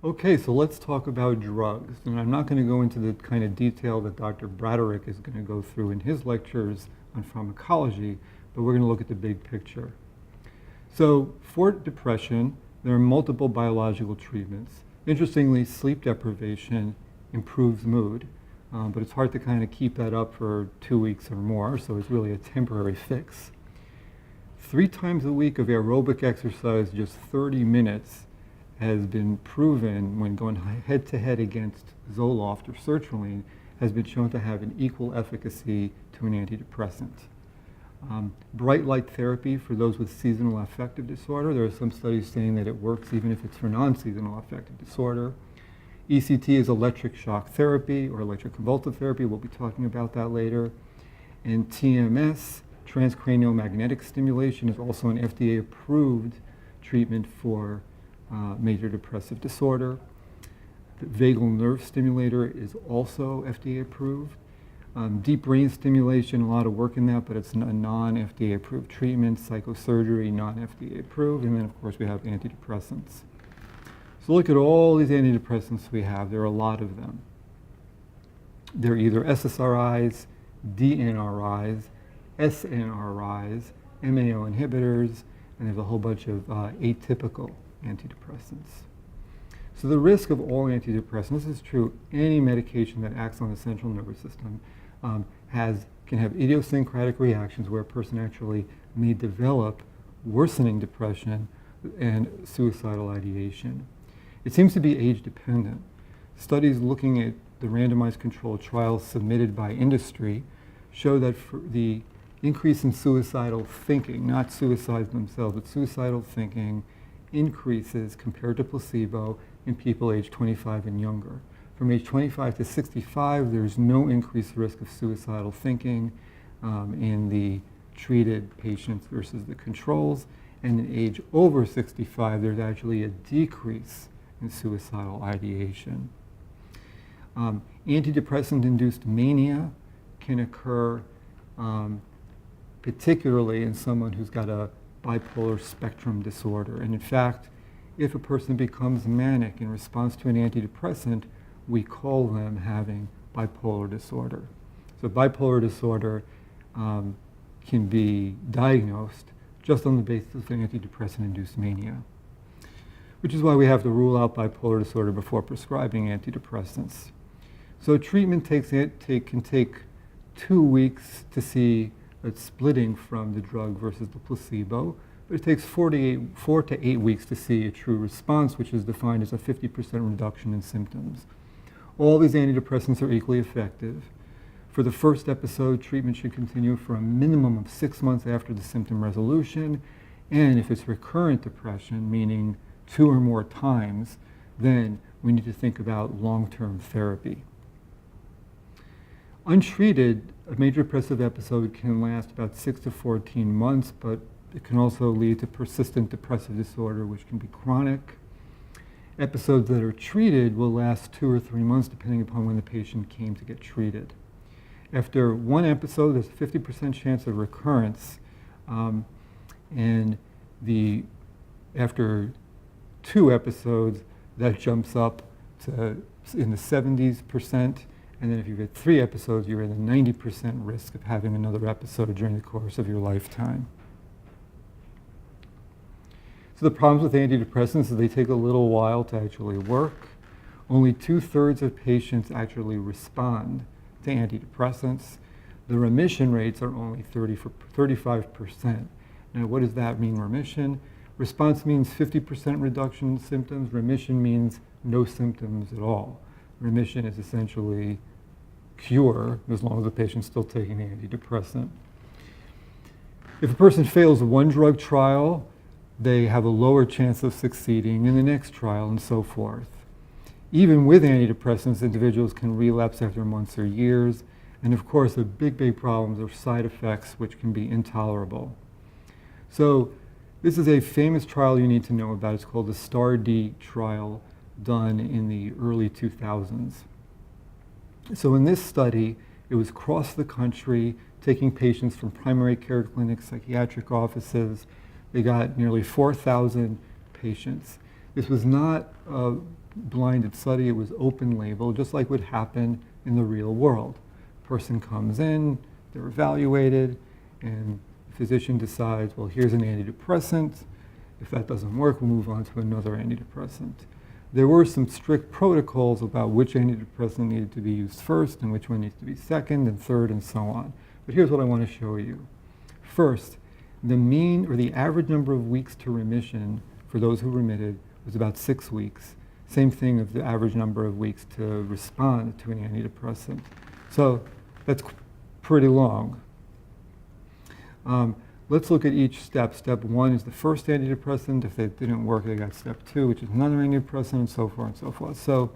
Okay, so let's talk about drugs. And I'm not going to go into the kind of detail that Dr. Braderick is going to go through in his lectures on pharmacology, but we're going to look at the big picture. So for depression, there are multiple biological treatments. Interestingly, sleep deprivation improves mood, but it's hard to kind of keep that up for 2 weeks or more, so it's really a temporary fix. 3 times a week of aerobic exercise, just 30 minutes, has been proven when going head-to-head against Zoloft or sertraline, has been shown to have an equal efficacy to an antidepressant. Bright light therapy for those with seasonal affective disorder. There are some studies saying that it works even if it's for non-seasonal affective disorder. ECT is electric shock therapy or electroconvulsive therapy. We'll be talking about that later. And TMS, transcranial magnetic stimulation, is also an FDA-approved treatment for major depressive disorder. The vagal nerve stimulator is also FDA approved. Deep brain stimulation, a lot of work in that, but it's a non-FDA approved treatment. Psychosurgery, non-FDA approved. And then, of course, we have antidepressants. So look at all these antidepressants we have. There are a lot of them. They're either SSRIs, DNRIs, SNRIs, MAO inhibitors, and there's a whole bunch of atypical antidepressants. So the risk of all antidepressants, this is true, any medication that acts on the central nervous system can have idiosyncratic reactions where a person actually may develop worsening depression and suicidal ideation. It seems to be age dependent. Studies looking at the randomized controlled trials submitted by industry show that for the increase in suicidal thinking, not suicides themselves, but suicidal thinking increases compared to placebo in people aged 25 and younger. From age 25 to 65, there's no increased risk of suicidal thinking in the treated patients versus the controls. And in age over 65, there's actually a decrease in suicidal ideation. Antidepressant-induced mania can occur particularly in someone who's got a bipolar spectrum disorder. And in fact, if a person becomes manic in response to an antidepressant, we call them having bipolar disorder. So bipolar disorder can be diagnosed just on the basis of antidepressant-induced mania, which is why we have to rule out bipolar disorder before prescribing antidepressants. So treatment can take 2 weeks to see a splitting from the drug versus the placebo, but it takes 4 to 8 weeks to see a true response, which is defined as a 50% reduction in symptoms. All these antidepressants are equally effective. For the first episode, treatment should continue for a minimum of 6 months after the symptom resolution, and if it's recurrent depression, meaning 2 or more times, then we need to think about long-term therapy. Untreated, a major depressive episode can last about 6 to 14 months, but it can also lead to persistent depressive disorder, which can be chronic. Episodes that are treated will last 2 or 3 months, depending upon when the patient came to get treated. After one episode, there's a 50% chance of recurrence, and after 2 episodes, that jumps up to in the 70%. And then if you get 3 episodes, you're in the 90% risk of having another episode during the course of your lifetime. So the problems with antidepressants is they take a little while to actually work. Only 2/3 of patients actually respond to antidepressants. The remission rates are only 35%. Now, what does that mean, remission? Response means 50% reduction in symptoms. Remission means no symptoms at all. Remission is essentially cure, as long as the patient's still taking the antidepressant. If a person fails one drug trial, they have a lower chance of succeeding in the next trial, and so forth. Even with antidepressants, individuals can relapse after months or years, and of course, the big problems are side effects, which can be intolerable. So this is a famous trial you need to know about. It's called the STAR-D trial, done in the early 2000s. So in this study, it was across the country, taking patients from primary care clinics, psychiatric offices. They got nearly 4,000 patients. This was not a blinded study, it was open label, just like would happen in the real world. Person comes in, they're evaluated, and the physician decides, well, here's an antidepressant. If that doesn't work, we'll move on to another antidepressant. There were some strict protocols about which antidepressant needed to be used first and which one needs to be second and third and so on. But here's what I want to show you. First, the mean or the average number of weeks to remission for those who remitted was about 6 weeks. Same thing of the average number of weeks to respond to an antidepressant. So that's pretty long. Let's look at each step. Step 1 is the first antidepressant. If it didn't work, they got step 2, which is another antidepressant, and so forth and so forth. So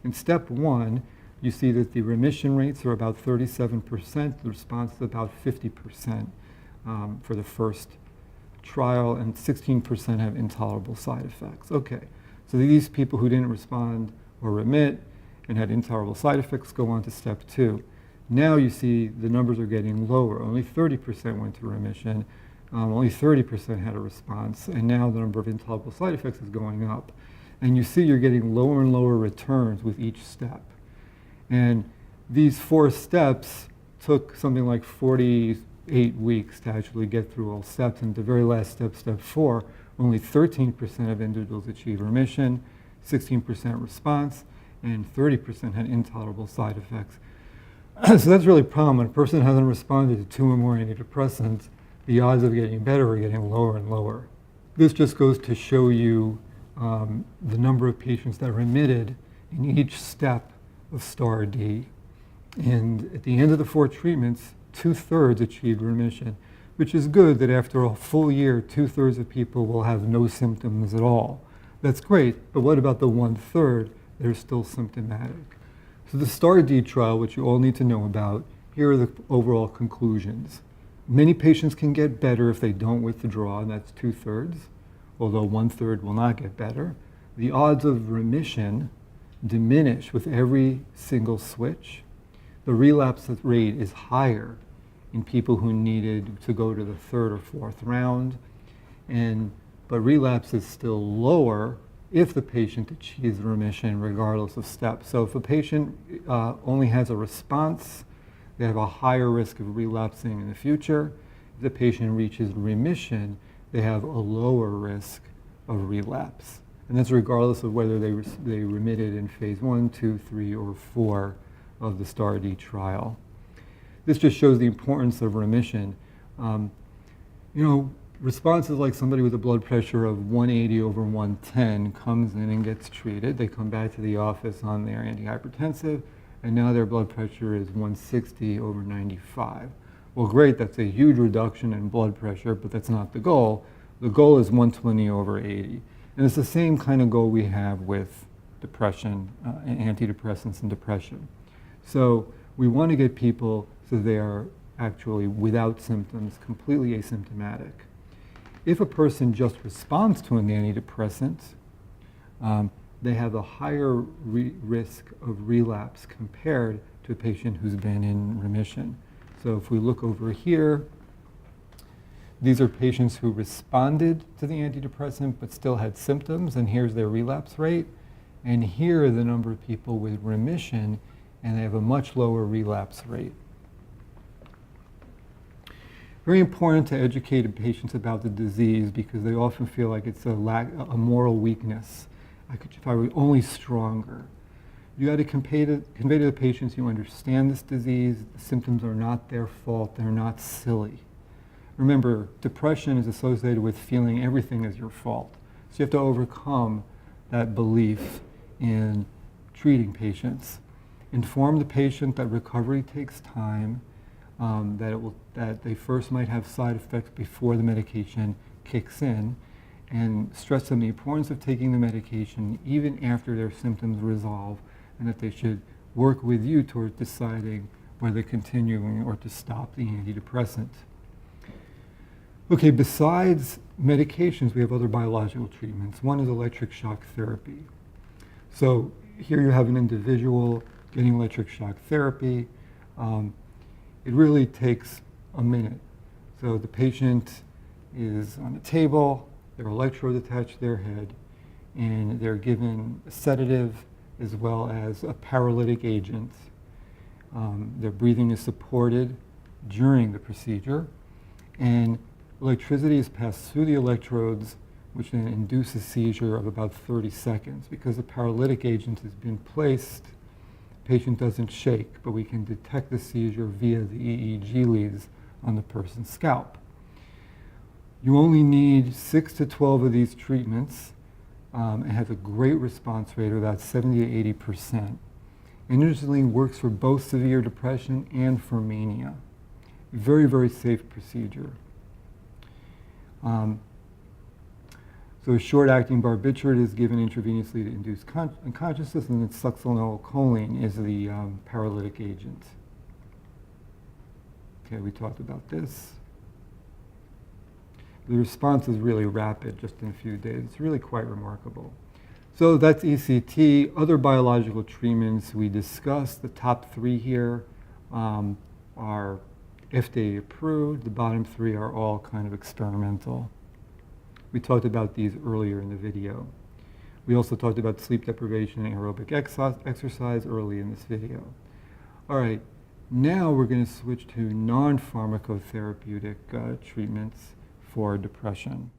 in step 1, you see that the remission rates are about 37%. The response is about 50% for the first trial, and 16% have intolerable side effects. Okay, so these people who didn't respond or remit and had intolerable side effects go on to step 2. Now you see the numbers are getting lower. Only 30% went to remission. Only 30% had a response. And now the number of intolerable side effects is going up. And you see you're getting lower and lower returns with each step. And these 4 steps took something like 48 weeks to actually get through all steps. And the very last step, step 4, only 13% of individuals achieved remission, 16% response, and 30% had intolerable side effects. So that's really a problem. When a person hasn't responded to 2 or more antidepressants, the odds of getting better are getting lower and lower. This just goes to show you the number of patients that remitted in each step of STAR-D. And at the end of the 4 treatments, 2/3 achieved remission, which is good that after a full year, 2/3 of people will have no symptoms at all. That's great, but what about the 1/3 that are still symptomatic? So the STAR-D trial, which you all need to know about, here are the overall conclusions. Many patients can get better if they don't withdraw, and that's 2/3, although 1/3 will not get better. The odds of remission diminish with every single switch. The relapse rate is higher in people who needed to go to the 3rd or 4th round, but relapse is still lower if the patient achieves remission regardless of steps. So if a patient only has a response, they have a higher risk of relapsing in the future. If the patient reaches remission, they have a lower risk of relapse. And that's regardless of whether they remitted in phase 1, 2, 3, or 4 of the STAR-D trial. This just shows the importance of remission. Responses like somebody with a blood pressure of 180/110 comes in and gets treated. They come back to the office on their antihypertensive, and now their blood pressure is 160/95. Well, great, that's a huge reduction in blood pressure, but that's not the goal. The goal is 120/80. And it's the same kind of goal we have with depression, antidepressants and depression. So we want to get people so they are actually without symptoms, completely asymptomatic. If a person just responds to an antidepressant, they have a higher risk of relapse compared to a patient who's been in remission. So if we look over here, these are patients who responded to the antidepressant but still had symptoms, and here's their relapse rate. And here are the number of people with remission, and they have a much lower relapse rate. Very important to educate patients about the disease because they often feel like it's a moral weakness. If I were only stronger. You got to convey to the patients you understand this disease. The symptoms are not their fault. They're not silly. Remember, depression is associated with feeling everything is your fault. So you have to overcome that belief in treating patients. Inform the patient that recovery takes time, that they first might have side effects before the medication kicks in, and stress them the importance of taking the medication even after their symptoms resolve, and that they should work with you towards deciding whether continuing or to stop the antidepressant. Okay, besides medications, we have other biological treatments. One is electric shock therapy. So here you have an individual getting electric shock therapy. It really takes a minute. So the patient is on a table, their electrode attached to their head, and they're given a sedative as well as a paralytic agent. Their breathing is supported during the procedure, and electricity is passed through the electrodes, which then induce a seizure of about 30 seconds. Because the paralytic agent has been placed, the patient doesn't shake, but we can detect the seizure via the EEG leads on the person's scalp. You only need 6 to 12 of these treatments. It has a great response rate of about 70 to 80%. Interestingly, works for both severe depression and for mania. Very, very safe procedure. So a short-acting barbiturate is given intravenously to induce unconsciousness, and then succinylcholine is the paralytic agent. Okay, we talked about this. The response is really rapid, just in a few days. It's really quite remarkable. So that's ECT. Other biological treatments we discussed. The top 3 here are FDA approved. The bottom 3 are all kind of experimental. We talked about these earlier in the video. We also talked about sleep deprivation and aerobic exercise early in this video. All right, now we're going to switch to non-pharmacotherapeutic treatments for depression.